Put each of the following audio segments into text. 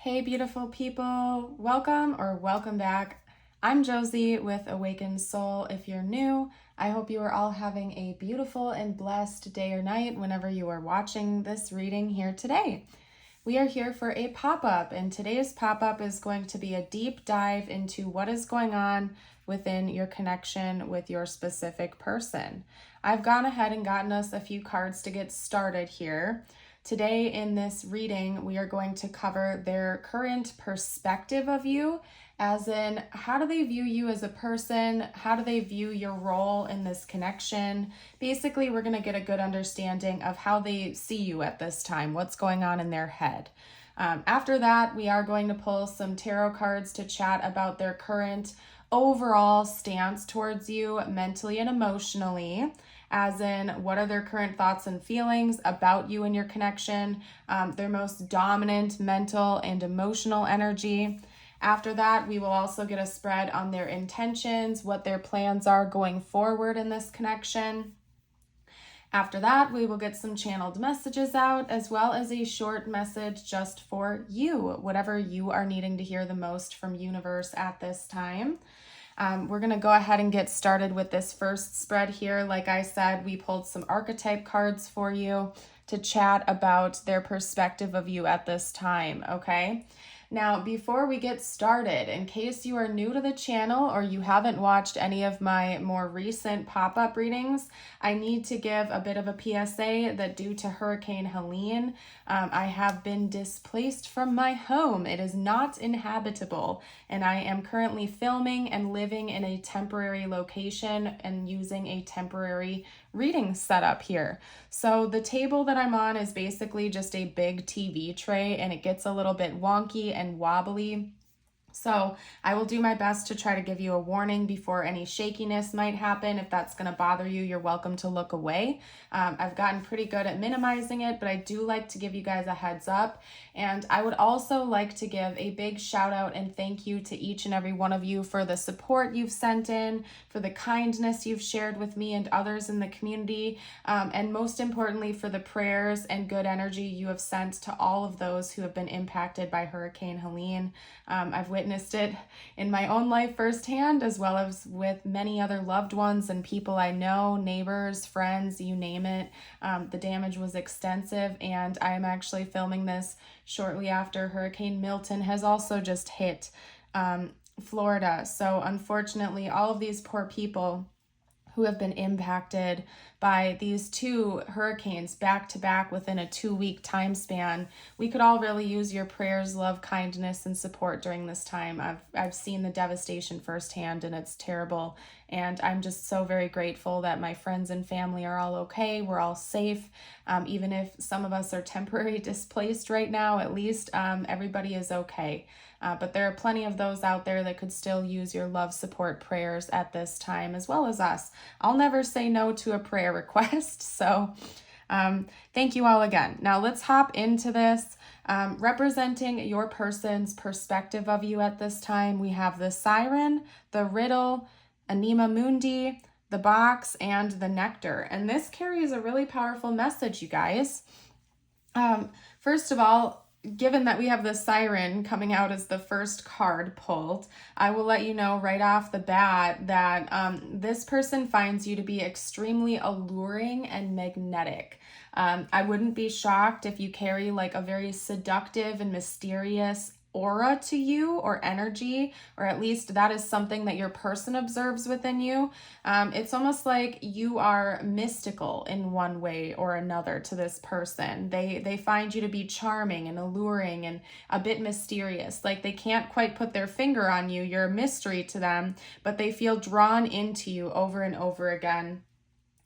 Hey, beautiful people. Welcome or welcome back. I'm Josie with Awakened Soul. If you're new, I hope you are all having a beautiful and blessed day or night whenever you are watching this reading here today. We are here for a pop-up, and today's pop-up is going to be a deep dive into what is going on within your connection with your specific person. I've gone ahead and gotten us a few cards to get started here. Today in this reading, we are going to cover their current perspective of you, as in how do they view you as a person? How do they view your role in this connection? Basically, we're going to get a good understanding of how they see you at this time, what's going on in their head. After that, we are going to pull some tarot cards to chat about their current overall stance towards you mentally and emotionally, as in what are their current thoughts and feelings about you and your connection, their most dominant mental and emotional energy. After that, we will also get a spread on their intentions, what their plans are going forward in this connection. After that, we will get some channeled messages out, as well as a short message just for you, whatever you are needing to hear the most from universe at this time. We're going to go ahead and get started with this first spread here. Like I said, we pulled some archetype cards for you to chat about their perspective of you at this time, okay? Now, before we get started, in case you are new to the channel or you haven't watched any of my more recent pop-up readings, I need to give a bit of a PSA that due to Hurricane Helene, I have been displaced from my home. It is not inhabitable, and I am currently filming and living in a temporary location and using a temporary reading setup here. So the table that I'm on is basically just a big TV tray, and it gets a little bit wonky and wobbly. So I will do my best to try to give you a warning before any shakiness might happen. If that's going to bother you, you're welcome to look away. I've gotten pretty good at minimizing it, but I do like to give you guys a heads up. And I would also like to give a big shout out and thank you to each and every one of you for the support you've sent in, for the kindness you've shared with me and others in the community, and most importantly for the prayers and good energy you have sent to all of those who have been impacted by Hurricane Helene. I've witnessed it in my own life firsthand, as well as with many other loved ones and people I know, neighbors, friends, you name it. The damage was extensive, and I am actually filming this shortly after Hurricane Milton has also just hit Florida. So unfortunately, all of these poor people who have been impacted by these two hurricanes back to back within a 2-week time span. We could all really use your prayers, love, kindness, and support during this time. I've seen the devastation firsthand, and it's terrible. And I'm just so very grateful that my friends and family are all okay. We're all safe. Even if some of us are temporarily displaced right now, at least everybody is okay. But there are plenty of those out there that could still use your love, support, prayers at this time, as well as us. I'll never say no to a prayer request. So thank you all again. Now let's hop into this. Representing your person's perspective of you at this time, we have the Siren, the Riddle, Anima Mundi, the Box, and the Nectar. And this carries a really powerful message, you guys. First of all, given that we have the Siren coming out as the first card pulled, I will let you know right off the bat that this person finds you to be extremely alluring and magnetic. I wouldn't be shocked if you carry like a very seductive and mysterious aura to you or energy, or at least that is something that your person observes within you. It's almost like you are mystical in one way or another to this person. They find you to be charming and alluring and a bit mysterious. Like they can't quite put their finger on you. You're a mystery to them, but they feel drawn into you over and over again,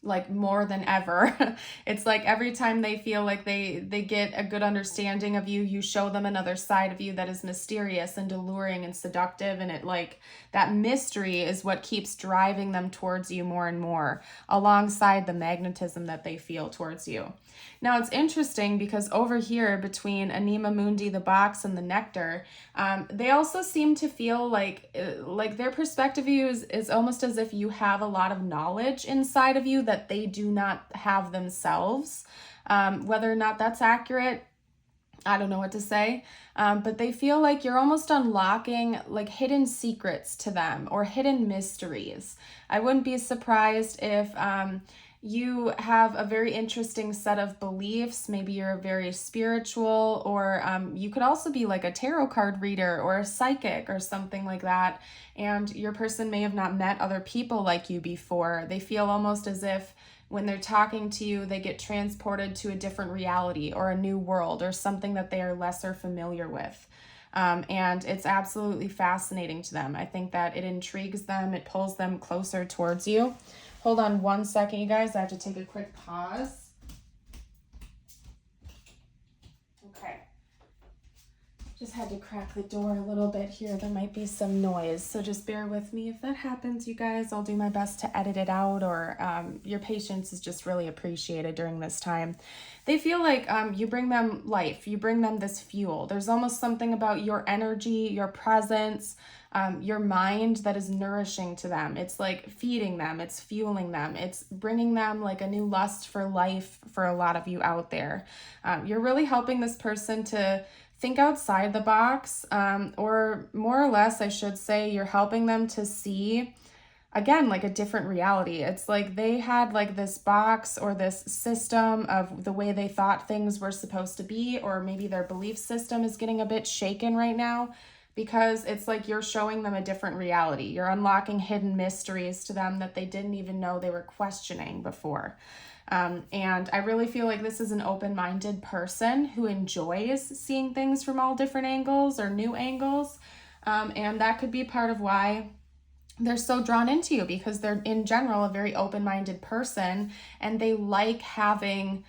like more than ever. It's like every time they feel like they get a good understanding of you, you show them another side of you that is mysterious and alluring and seductive, and it like that mystery is what keeps driving them towards you more and more, alongside the magnetism that they feel towards you. Now it's interesting because over here between Anima Mundi, the Box, and the Nectar, they also seem to feel like their perspective of you is almost as if you have a lot of knowledge inside of you that they do not have themselves. Whether or not that's accurate, I don't know what to say, but they feel like you're almost unlocking like hidden secrets to them or hidden mysteries. I wouldn't be surprised if you have a very interesting set of beliefs. Maybe you're very spiritual, or you could also be like a tarot card reader or a psychic or something like that. And your person may have not met other people like you before. They feel almost as if when they're talking to you, they get transported to a different reality or a new world or something that they are lesser familiar with. And it's absolutely fascinating to them. I think that it intrigues them. It pulls them closer towards you. Hold on one second, you guys. I have to take a quick pause. Okay. Just had to crack the door a little bit here. There might be some noise, so just bear with me if that happens, you guys. I'll do my best to edit it out, or your patience is just really appreciated during this time. They feel like you bring them life. You bring them this fuel. There's almost something about your energy, your presence, your mind that is nourishing to them. It's like feeding them. It's fueling them. It's bringing them like a new lust for life for a lot of you out there. You're really helping this person to think outside the box, or more or less, I should say, you're helping them to see, again, like a different reality. It's like they had like this box or this system of the way they thought things were supposed to be, or maybe their belief system is getting a bit shaken right now, because it's like you're showing them a different reality. You're unlocking hidden mysteries to them that they didn't even know they were questioning before. And I really feel like this is an open-minded person who enjoys seeing things from all different angles or new angles. And that could be part of why they're so drawn into you, because they're in general a very open-minded person, and they like having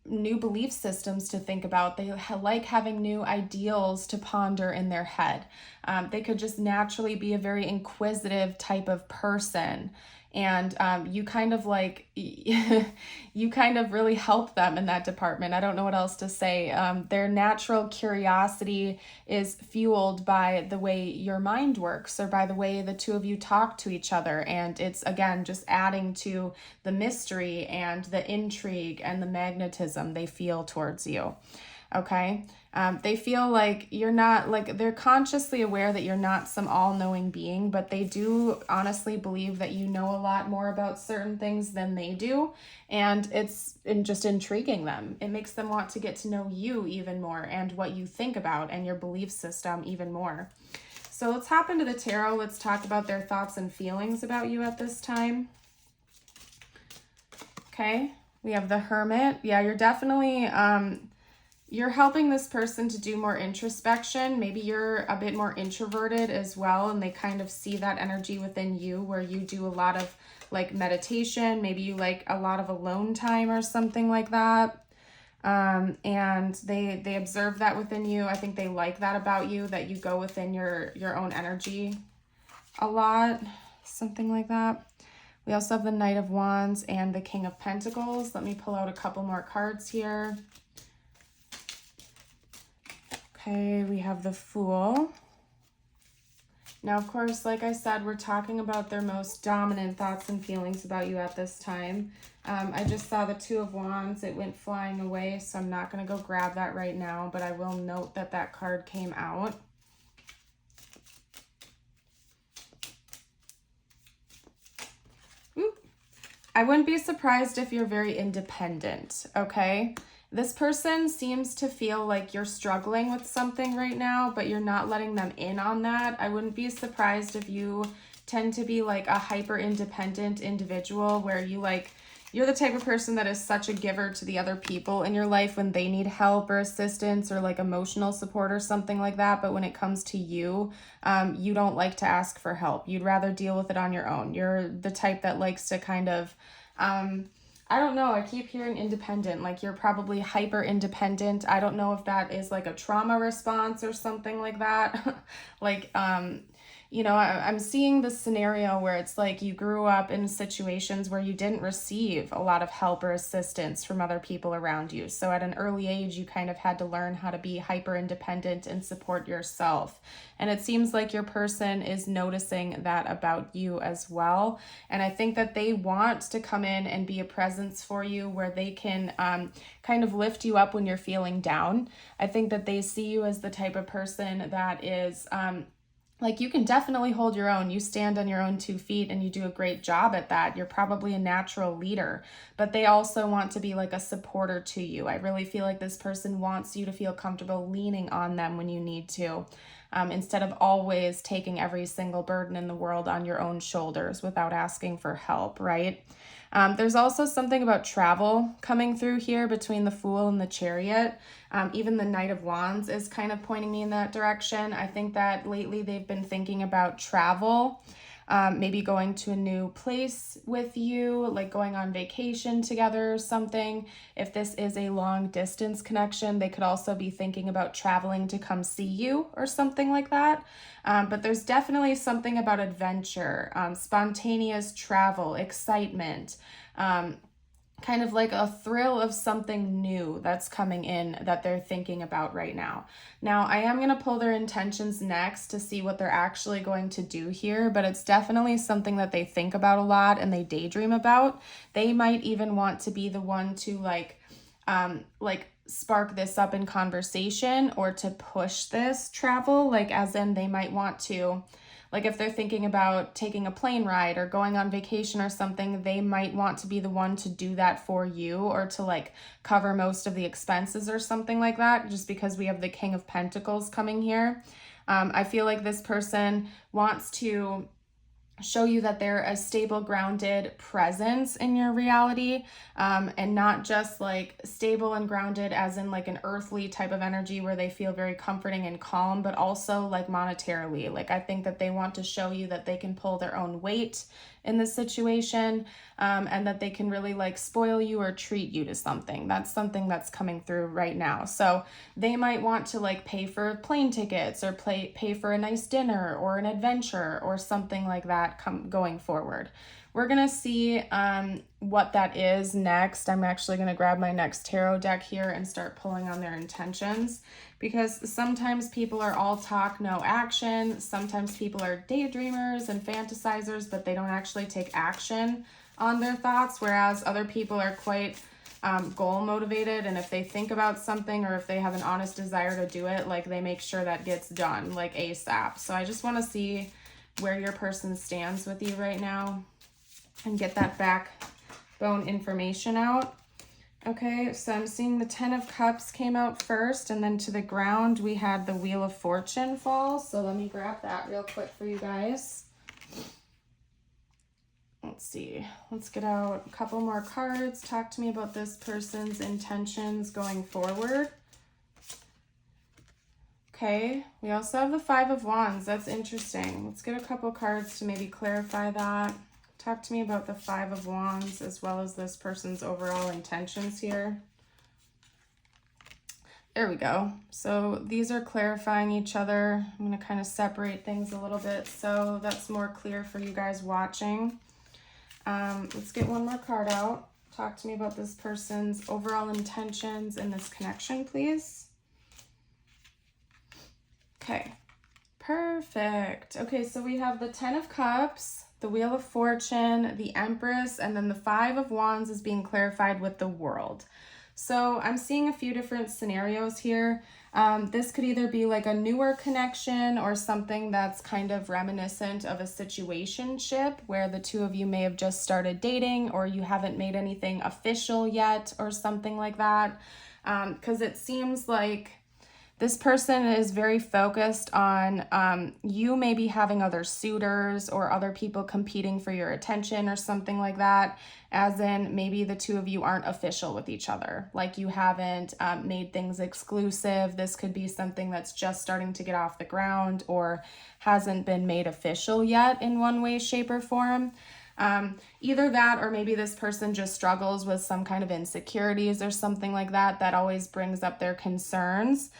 new belief systems to think about. They like having new ideals to ponder in their head. They could just naturally be a very inquisitive type of person. And you kind of like, you kind of really help them in that department. I don't know what else to say. Their natural curiosity is fueled by the way your mind works, or by the way the two of you talk to each other. And it's, again, just adding to the mystery and the intrigue and the magnetism they feel towards you. Okay. They feel like you're not, like, they're consciously aware that you're not some all-knowing being, but they do honestly believe that you know a lot more about certain things than they do. And it's just intriguing them. It makes them want to get to know you even more, and what you think about and your belief system even more. So let's hop into the tarot. Let's talk about their thoughts and feelings about you at this time. Okay. We have the Hermit. Yeah, you're definitely, you're helping this person to do more introspection. Maybe you're a bit more introverted as well, and they kind of see that energy within you, where you do a lot of like meditation. Maybe you like a lot of alone time or something like that. And they observe that within you. I think they like that about you, that you go within your own energy a lot, something like that. We also have the Knight of Wands and the King of Pentacles. Let me pull out a couple more cards here. Okay, we have the Fool. Now, of course, like I said, we're talking about their most dominant thoughts and feelings about you at this time. I just saw the Two of Wands. It went flying away, so I'm not going to go grab that right now, but I will note that that card came out. I wouldn't be surprised if you're very independent, okay? This person seems to feel like you're struggling with something right now, but you're not letting them in on that. I wouldn't be surprised if you tend to be like a hyper independent individual, where you're the type of person that is such a giver to the other people in your life when they need help or assistance or like emotional support or something like that. But when it comes to you, you don't like to ask for help. You'd rather deal with it on your own. You're the type that likes to kind of, I don't know, I keep hearing independent, like you're probably hyper independent. I don't know if that is like a trauma response or something like that. Like, you know, I'm seeing this scenario where it's like you grew up in situations where you didn't receive a lot of help or assistance from other people around you. So at an early age, you kind of had to learn how to be hyper independent and support yourself. And it seems like your person is noticing that about you as well. And I think that they want to come in and be a presence for you where they can kind of lift you up when you're feeling down. I think that they see you as the type of person that is like, you can definitely hold your own. You stand on your own 2 feet and you do a great job at that. You're probably a natural leader, but they also want to be like a supporter to you. I really feel like this person wants you to feel comfortable leaning on them when you need to, instead of always taking every single burden in the world on your own shoulders without asking for help, right? There's also something about travel coming through here between the Fool and the Chariot. Even the Knight of Wands is kind of pointing me in that direction. I think that lately they've been thinking about travel, maybe going to a new place with you, like going on vacation together or something. If this is a long distance connection, they could also be thinking about traveling to come see you or something like that. But there's definitely something about adventure, spontaneous travel, excitement, kind of like a thrill of something new that's coming in that they're thinking about right now. Now, I am going to pull their intentions next to see what they're actually going to do here, but it's definitely something that they think about a lot and they daydream about. They might even want to be the one to like spark this up in conversation or to push this travel, like as in they might want to, like if they're thinking about taking a plane ride or going on vacation or something, they might want to be the one to do that for you or to like cover most of the expenses or something like that, just because we have the King of Pentacles coming here. I feel like this person wants to show you that they're a stable, grounded presence in your reality, and not just like stable and grounded as in like an earthly type of energy where they feel very comforting and calm, but also like monetarily. Like I think that they want to show you that they can pull their own weight in this situation, and that they can really like spoil you or treat you to something. That's something that's coming through right now. So they might want to like pay for plane tickets or pay for a nice dinner or an adventure or something like that going forward. We're going to see what that is next. I'm actually going to grab my next tarot deck here and start pulling on their intentions, because sometimes people are all talk, no action. Sometimes people are daydreamers and fantasizers, but they don't actually take action on their thoughts, whereas other people are quite goal motivated, and if they think about something or if they have an honest desire to do it, like they make sure that gets done like ASAP. So I just want to see where your person stands with you right now and get that backbone information out. Okay, so I'm seeing the 10 of Cups came out first, and then to the ground we had the Wheel of Fortune fall. So let me grab that real quick for you guys. Let's see. Let's get out a couple more cards. Talk to me about this person's intentions going forward. Okay, we also have the 5 of Wands. That's interesting. Let's get a couple cards to maybe clarify that. Talk to me about the 5 of Wands as well as this person's overall intentions here. There we go. So these are clarifying each other. I'm going to kind of separate things a little bit so that's more clear for you guys watching. Let's get one more card out. Talk to me about this person's overall intentions in this connection, please. Okay, perfect. Okay, so we have the 10 of Cups, the Wheel of Fortune, the Empress, and then the 5 of Wands is being clarified with the World. So I'm seeing a few different scenarios here. This could either be like a newer connection or something that's kind of reminiscent of a situationship where the two of you may have just started dating or you haven't made anything official yet or something like that. Because it seems like this person is very focused on you maybe having other suitors or other people competing for your attention or something like that, as in maybe the two of you aren't official with each other. Like you haven't made things exclusive. This could be something that's just starting to get off the ground or hasn't been made official yet in one way, shape, or form. Either that, or maybe this person just struggles with some kind of insecurities or something like that, that always brings up their concerns.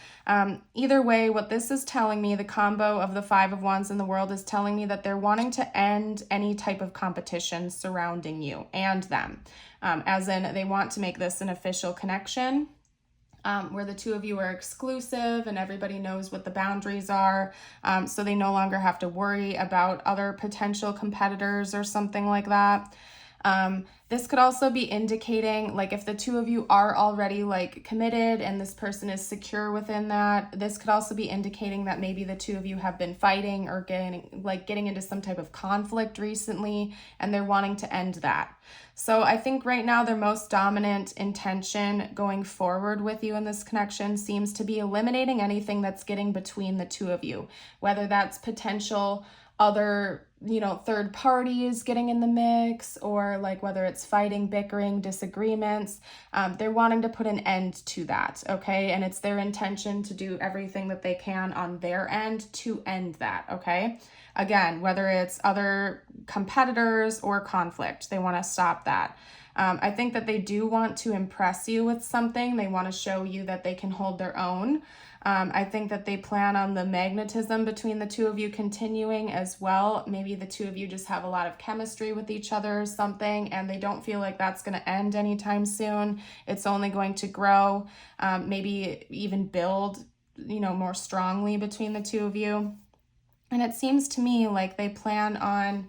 Either way, what this is telling me, the combo of the Five of Wands in the world is telling me that they're wanting to end any type of competition surrounding you and them. As in, they want to make this an official connection. Where the two of you are exclusive and everybody knows what the boundaries are, so they no longer have to worry about other potential competitors or something like that. This could also be indicating, like, if the two of you are already like committed and this person is secure within that, this could also be indicating that maybe the two of you have been fighting or getting into some type of conflict recently, and they're wanting to end that. So I think right now their most dominant intention going forward with you in this connection seems to be eliminating anything that's getting between the two of you, whether that's potential other, third parties getting in the mix, or like whether it's fighting, bickering, disagreements. They're wanting to put an end to that, okay? And it's their intention to do everything that they can on their end to end that, okay? Again, whether it's other competitors or conflict, they want to stop that. I think that they do want to impress you with something. They want to show you that they can hold their own. I think that they plan on the magnetism between the two of you continuing as well. Maybe the two of you just have a lot of chemistry with each other or something, and they don't feel like that's going to end anytime soon. It's only going to grow, maybe even build, more strongly between the two of you. And it seems to me like they plan on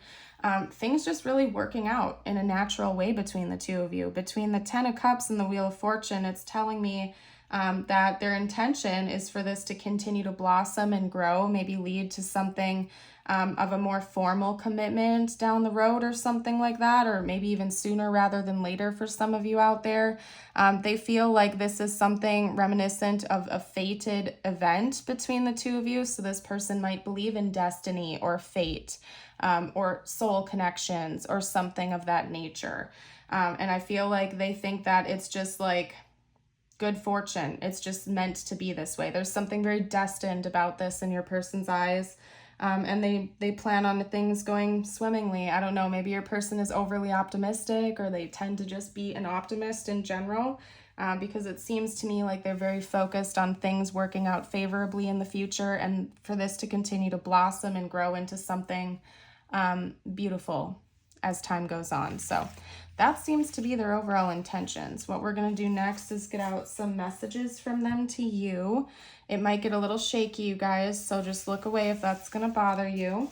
things just really working out in a natural way between the two of you. Between the Ten of Cups and the Wheel of Fortune, it's telling me that their intention is for this to continue to blossom and grow, maybe lead to something of a more formal commitment down the road or something like that, or maybe even sooner rather than later for some of you out there. They feel like this is something reminiscent of a fated event between the two of you. So this person might believe in destiny or fate, or soul connections or something of that nature. And I feel like they think that it's just like good fortune. It's just meant to be this way. There's something very destined about this in your person's eyes. And they plan on things going swimmingly. I don't know, maybe your person is overly optimistic, or they tend to just be an optimist in general, because it seems to me like they're very focused on things working out favorably in the future, and for this to continue to blossom and grow into something beautiful as time goes on. So that seems to be their overall intentions. What we're going to do next is get out some messages from them to you. It might get a little shaky, you guys, so just look away if that's going to bother you.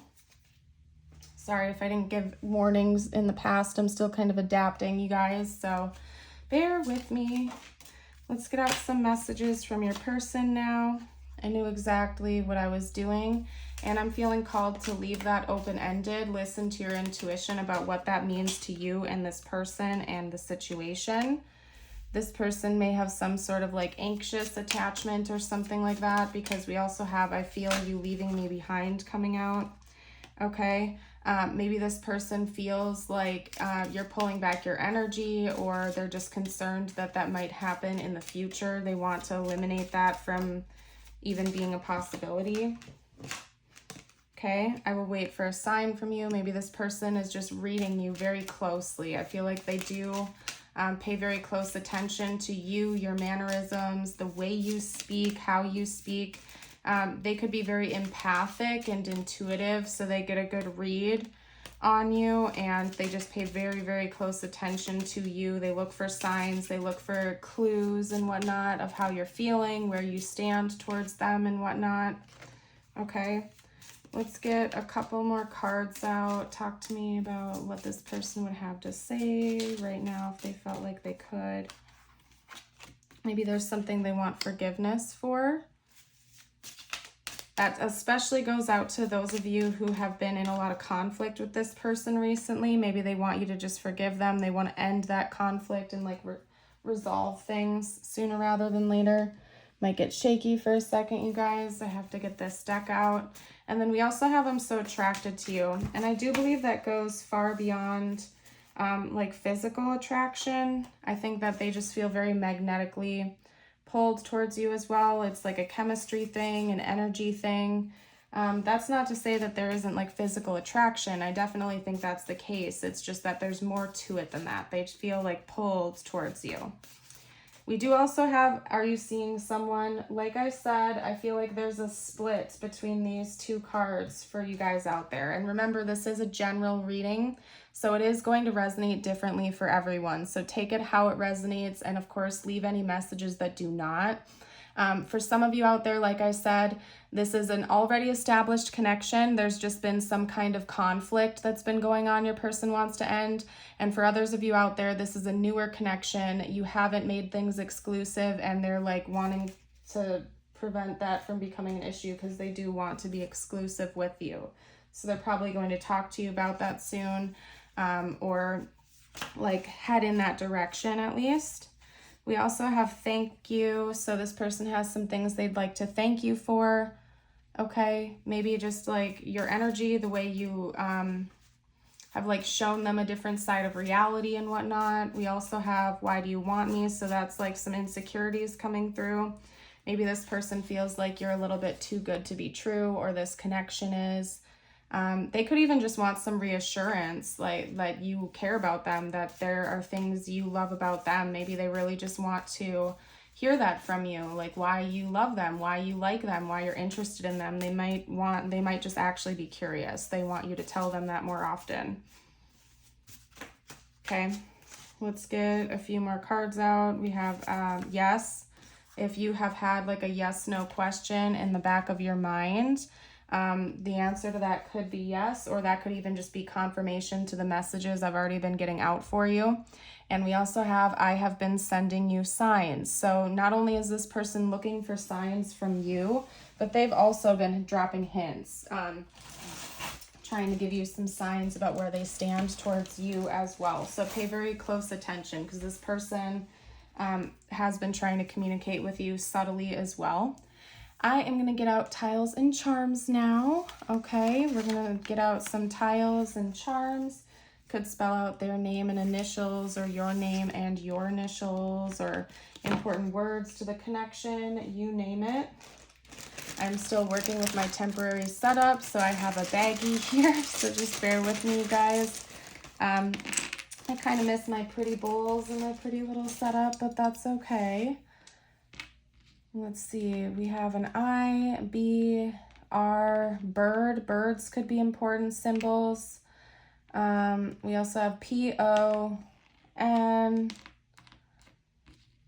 Sorry if I didn't give warnings in the past. I'm still kind of adapting, you guys, so bear with me. Let's get out some messages from your person now. I knew exactly what I was doing, and I'm feeling called to leave that open-ended. Listen to your intuition about what that means to you and this person and the situation. This person may have some sort of like anxious attachment or something like that, because we also have, I feel you leaving me behind coming out. Okay. Maybe this person feels like you're pulling back your energy, or they're just concerned that that might happen in the future. They want to eliminate that from even being a possibility. Okay, I will wait for a sign from you. Maybe this person is just reading you very closely. I feel like they do pay very close attention to you, your mannerisms, the way you speak, how you speak. They could be very empathic and intuitive, so they get a good read on you, and they just pay very, very close attention to you. They look for signs, they look for clues and whatnot of how you're feeling, where you stand towards them and whatnot. Okay, let's get a couple more cards out. Talk to me about what this person would have to say right now if they felt like they could. Maybe there's something they want forgiveness for. That especially goes out to those of you who have been in a lot of conflict with this person recently. Maybe they want you to just forgive them. They want to end that conflict and like resolve things sooner rather than later. Might get shaky for a second, you guys. I have to get this deck out. And then we also have I'm so attracted to you. And I do believe that goes far beyond like physical attraction. I think that they just feel very magnetically pulled towards you as well. It's like a chemistry thing, an energy thing. That's not to say that there isn't like physical attraction. I definitely think that's the case. It's just that there's more to it than that. They feel like pulled towards you. We do also have, are you seeing someone? Like I said, I feel like there's a split between these two cards for you guys out there. And remember, this is a general reading, so it is going to resonate differently for everyone. So take it how it resonates, and of course, leave any messages that do not. For some of you out there, like I said, this is an already established connection. There's just been some kind of conflict that's been going on your person wants to end. And for others of you out there, this is a newer connection. You haven't made things exclusive, and they're like wanting to prevent that from becoming an issue because they do want to be exclusive with you. So they're probably going to talk to you about that soon, or like head in that direction at least. We also have thank you. So this person has some things they'd like to thank you for. Okay, maybe just like your energy, the way you have like shown them a different side of reality and whatnot. We also have why do you want me? So that's like some insecurities coming through. Maybe this person feels like you're a little bit too good to be true, or this connection is. They could even just want some reassurance, like that you care about them, that there are things you love about them. Maybe they really just want to hear that from you, like why you love them, why you like them, why you're interested in them. They might just actually be curious. They want you to tell them that more often. Okay, let's get a few more cards out. We have yes. If you have had like a yes/no question in the back of your mind, the answer to that could be yes, or that could even just be confirmation to the messages I've already been getting out for you. And we also have, I have been sending you signs. So not only is this person looking for signs from you, but they've also been dropping hints, trying to give you some signs about where they stand towards you as well. So pay very close attention, because this person has been trying to communicate with you subtly as well. I am going to get out tiles and charms now. Okay, we're going to get out some tiles and charms. Could spell out their name and initials, or your name and your initials, or important words to the connection, you name it. I'm still working with my temporary setup, so I have a baggie here, so just bear with me, you guys. I kind of miss my pretty bowls and my pretty little setup, but that's okay. Let's see, we have an I, B, R, bird. Birds could be important symbols. We also have P, O, N,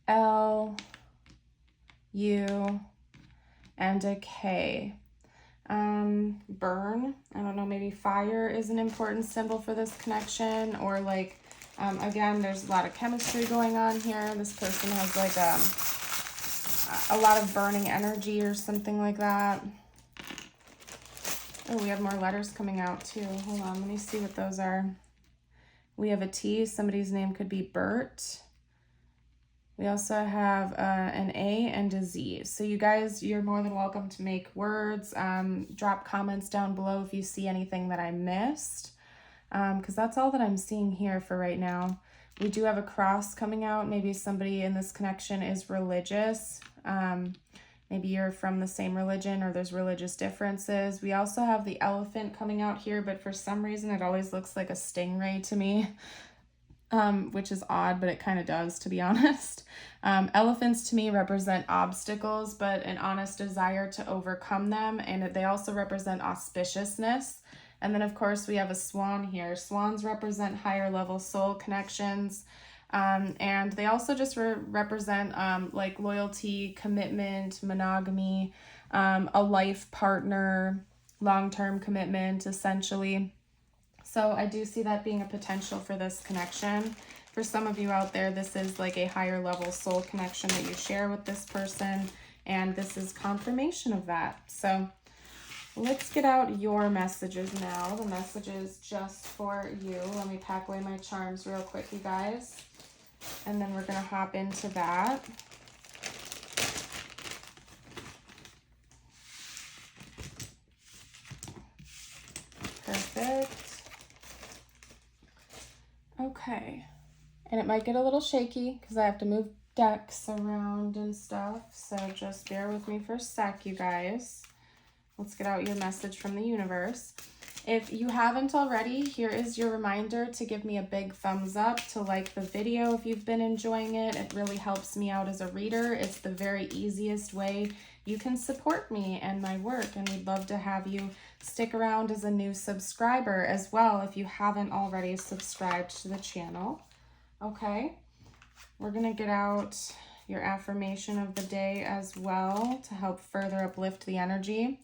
L, U, and a K. Burn. I don't know, maybe fire is an important symbol for this connection, or like, again, there's a lot of chemistry going on here. This person has like a lot of burning energy or something like that. Oh, we have more letters coming out too. Hold on, let me see what those are. We have a T. Somebody's name could be Bert. We also have an A and a Z. So you guys, you're more than welcome to make words. Drop comments down below if you see anything that I missed, because that's all that I'm seeing here for right now. We do have a cross coming out. Maybe somebody in this connection is religious. Maybe you're from the same religion, or there's religious differences. We also have the elephant coming out here, but for some reason it always looks like a stingray to me, which is odd, but it kind of does, to be honest. Elephants to me represent obstacles, but an honest desire to overcome them, and they also represent auspiciousness. And then, of course, we have a swan here. Swans represent higher level soul connections. And they also just represent like loyalty, commitment, monogamy, a life partner, long-term commitment, essentially. So I do see that being a potential for this connection. For some of you out there, this is like a higher level soul connection that you share with this person, and this is confirmation of that. So let's get out your messages now. The messages just for you. Let me pack away my charms real quick, you guys. And then we're going to hop into that. Perfect. Okay. And it might get a little shaky because I have to move decks around and stuff. So just bear with me for a sec, you guys. Let's get out your message from the universe. If you haven't already, here is your reminder to give me a big thumbs up, to like the video if you've been enjoying it. It really helps me out as a reader. It's the very easiest way you can support me and my work, and we'd love to have you stick around as a new subscriber as well if you haven't already subscribed to the channel. Okay, we're gonna get out your affirmation of the day as well to help further uplift the energy.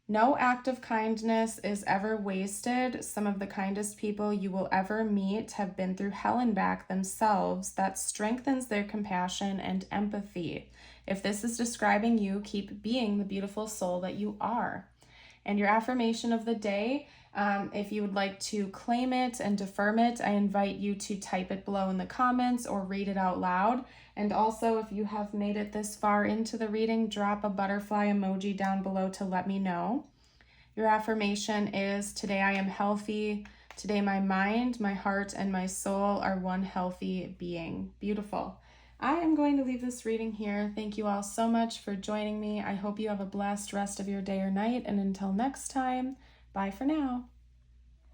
No act of kindness is ever wasted. Some of the kindest people you will ever meet have been through hell and back themselves. That strengthens their compassion and empathy. If this is describing you, keep being the beautiful soul that you are. And your affirmation of the day, if you would like to claim it and affirm it, I invite you to type it below in the comments or read it out loud. And also, if you have made it this far into the reading, drop a butterfly emoji down below to let me know. Your affirmation is, today I am healthy. Today my mind, my heart, and my soul are one healthy being. Beautiful. I am going to leave this reading here. Thank you all so much for joining me. I hope you have a blessed rest of your day or night. And until next time, bye for now.